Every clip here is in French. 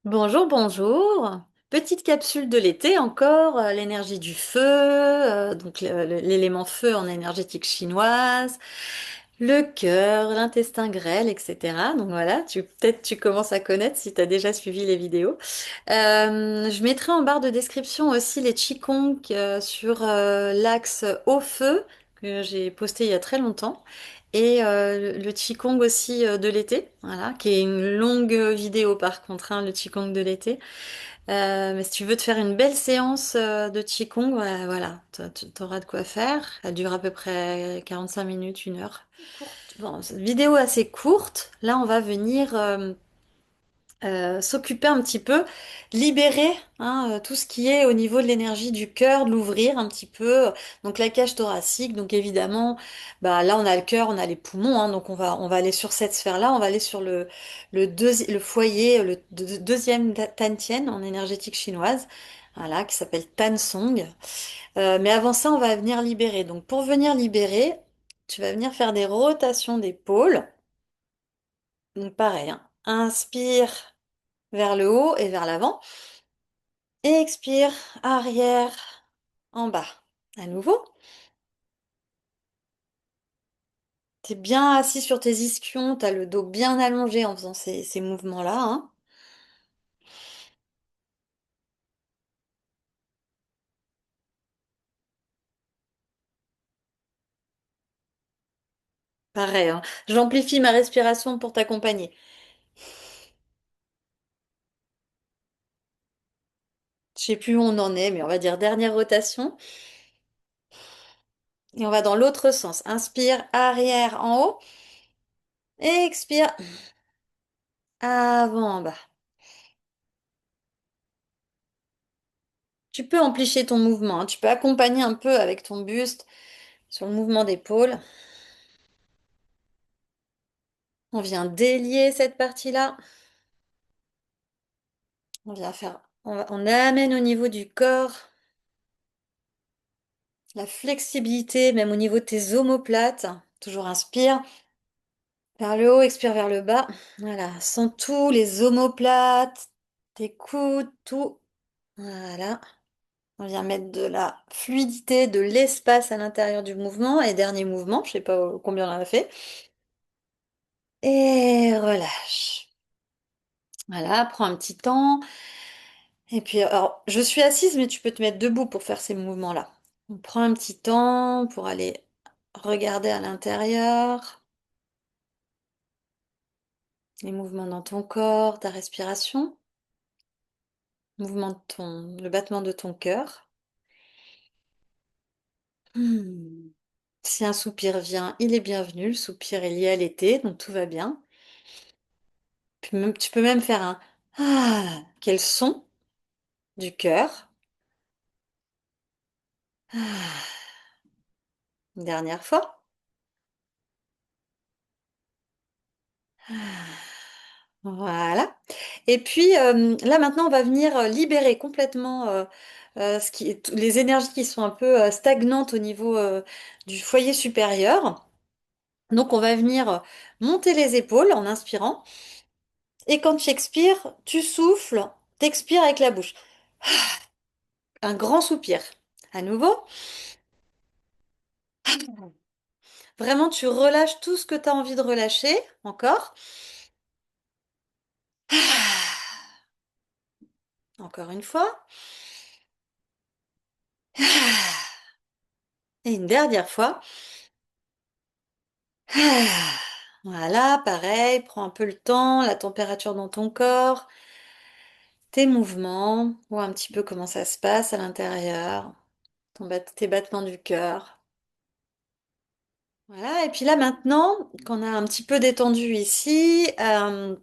Bonjour, bonjour. Petite capsule de l'été encore, l'énergie du feu, donc l'élément feu en énergétique chinoise, le cœur, l'intestin grêle, etc. Donc voilà, peut-être tu commences à connaître si tu as déjà suivi les vidéos. Je mettrai en barre de description aussi les Qigong sur l'axe au feu que j'ai posté il y a très longtemps. Et le Qigong aussi de l'été, voilà, qui est une longue vidéo par contre, hein, le Qigong de l'été. Mais si tu veux te faire une belle séance de Qigong, ouais, voilà, tu auras de quoi faire. Elle dure à peu près 45 minutes, 1 heure. Courte. Bon, c'est une vidéo assez courte. Là, on va venir s'occuper un petit peu, libérer hein, tout ce qui est au niveau de l'énergie du cœur, de l'ouvrir un petit peu. Donc la cage thoracique, donc évidemment, bah là on a le cœur, on a les poumons, hein, donc on va aller sur cette sphère-là, on va aller sur le foyer, deuxième Tantien en énergétique chinoise, voilà, qui s'appelle Tan Song. Mais avant ça, on va venir libérer. Donc pour venir libérer, tu vas venir faire des rotations d'épaule. Donc pareil, hein. Inspire vers le haut et vers l'avant. Et expire, arrière, en bas. À nouveau. T'es bien assis sur tes ischions, t'as le dos bien allongé en faisant ces mouvements-là, hein. Pareil, hein. J'amplifie ma respiration pour t'accompagner. Je sais plus où on en est, mais on va dire dernière rotation. Et on va dans l'autre sens. Inspire, arrière, en haut. Et expire, avant, en bas. Tu peux amplifier ton mouvement, hein. Tu peux accompagner un peu avec ton buste sur le mouvement d'épaule. On vient délier cette partie-là. On vient faire, on amène au niveau du corps la flexibilité, même au niveau de tes omoplates. Toujours inspire vers le haut, expire vers le bas. Voilà, sens tous les omoplates, tes coudes, tout. Voilà. On vient mettre de la fluidité, de l'espace à l'intérieur du mouvement. Et dernier mouvement, je sais pas combien on en a fait. Et relâche. Voilà, prends un petit temps. Et puis, alors, je suis assise, mais tu peux te mettre debout pour faire ces mouvements-là. On prend un petit temps pour aller regarder à l'intérieur, les mouvements dans ton corps, ta respiration, le battement de ton cœur. Hmm. Si un soupir vient, il est bienvenu. Le soupir est lié à l'été, donc tout va bien. Tu peux même faire un ah, quel son du cœur. Ah, une dernière fois. Ah. Voilà. Et puis là maintenant, on va venir libérer complètement les énergies qui sont un peu stagnantes au niveau du foyer supérieur. Donc on va venir monter les épaules en inspirant. Et quand tu expires, tu souffles, t'expires avec la bouche. Un grand soupir. À nouveau. Vraiment, tu relâches tout ce que tu as envie de relâcher. Encore. Encore une fois. Et une dernière fois. Ah, voilà, pareil, prends un peu le temps, la température dans ton corps, tes mouvements, vois un petit peu comment ça se passe à l'intérieur, tes battements du cœur. Voilà, et puis là maintenant qu'on a un petit peu détendu ici, on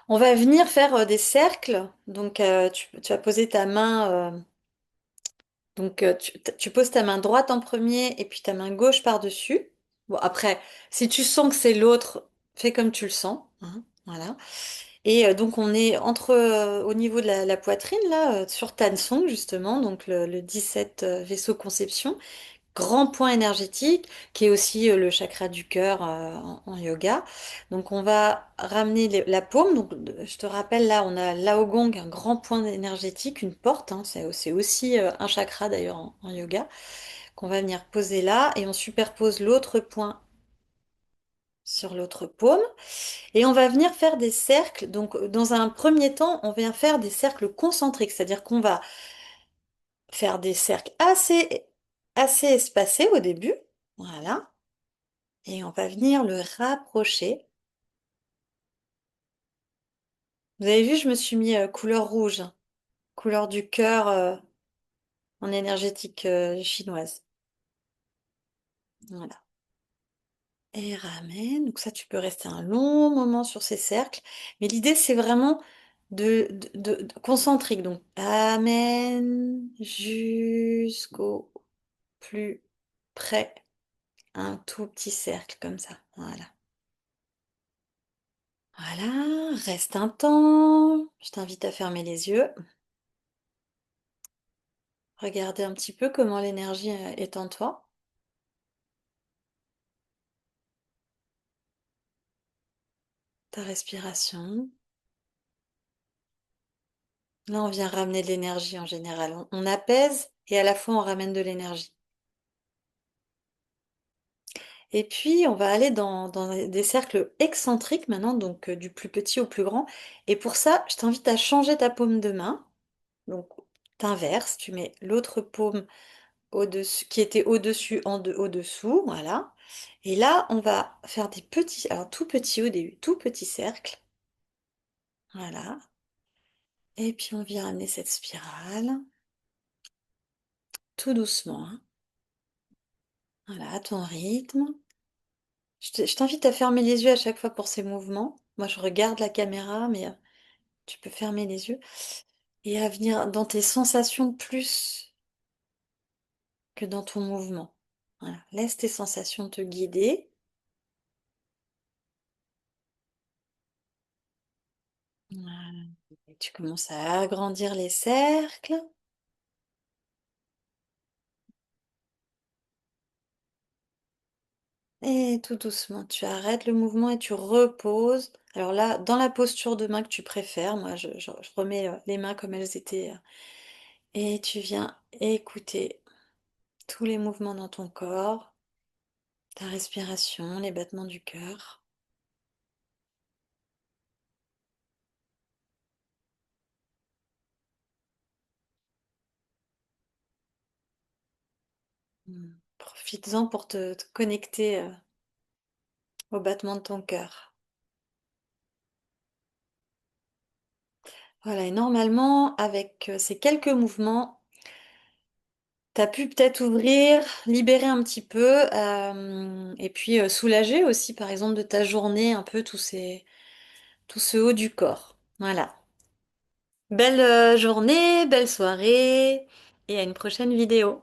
va venir faire des cercles. Donc tu vas poser ta main, tu poses ta main droite en premier et puis ta main gauche par-dessus. Bon, après, si tu sens que c'est l'autre, fais comme tu le sens, hein, voilà. Et donc on est au niveau de la poitrine, là, sur Tansong justement, donc le 17 vaisseau conception. grand point énergétique qui est aussi le chakra du cœur en yoga. Donc on va ramener la paume. Donc je te rappelle là, on a Laogong, un grand point énergétique, une porte, hein, c'est aussi un chakra d'ailleurs en yoga, qu'on va venir poser là et on superpose l'autre point sur l'autre paume et on va venir faire des cercles. Donc dans un premier temps, on vient faire des cercles concentriques, c'est-à-dire qu'on va faire des cercles assez espacés au début. Voilà. Et on va venir le rapprocher. Vous avez vu, je me suis mis couleur rouge, hein, couleur du cœur en énergétique chinoise. Voilà. Et ramène. Donc ça, tu peux rester un long moment sur ces cercles. Mais l'idée, c'est vraiment concentrique. Donc, amène jusqu'au plus près. Un tout petit cercle comme ça. Voilà. Voilà, reste un temps. Je t'invite à fermer les yeux. Regardez un petit peu comment l'énergie est en toi. Ta respiration. Là, on vient ramener de l'énergie en général. On apaise et à la fois on ramène de l'énergie. Et puis, on va aller dans des cercles excentriques maintenant, donc du plus petit au plus grand. Et pour ça, je t'invite à changer ta paume de main. Donc, t'inverses, tu mets l'autre paume au-dessus, qui était au-dessus, au-dessous, voilà. Et là, on va faire des petits, alors tout petit au début, tout petit cercle, voilà. Et puis on vient amener cette spirale, tout doucement, hein. Voilà, à ton rythme. Je t'invite à fermer les yeux à chaque fois pour ces mouvements. Moi, je regarde la caméra, mais tu peux fermer les yeux. Et à venir dans tes sensations plus que dans ton mouvement. Voilà, laisse tes sensations te guider. Voilà. Et tu commences à agrandir les cercles. Et tout doucement, tu arrêtes le mouvement et tu reposes. Alors là, dans la posture de main que tu préfères, moi je remets les mains comme elles étaient. Et tu viens écouter tous les mouvements dans ton corps, ta respiration, les battements du cœur. Profites-en pour te connecter au battement de ton cœur. Voilà, et normalement, avec ces quelques mouvements, tu as pu peut-être ouvrir, libérer un petit peu, et puis soulager aussi, par exemple, de ta journée, un peu tout ce haut du corps. Voilà. Belle journée, belle soirée, et à une prochaine vidéo.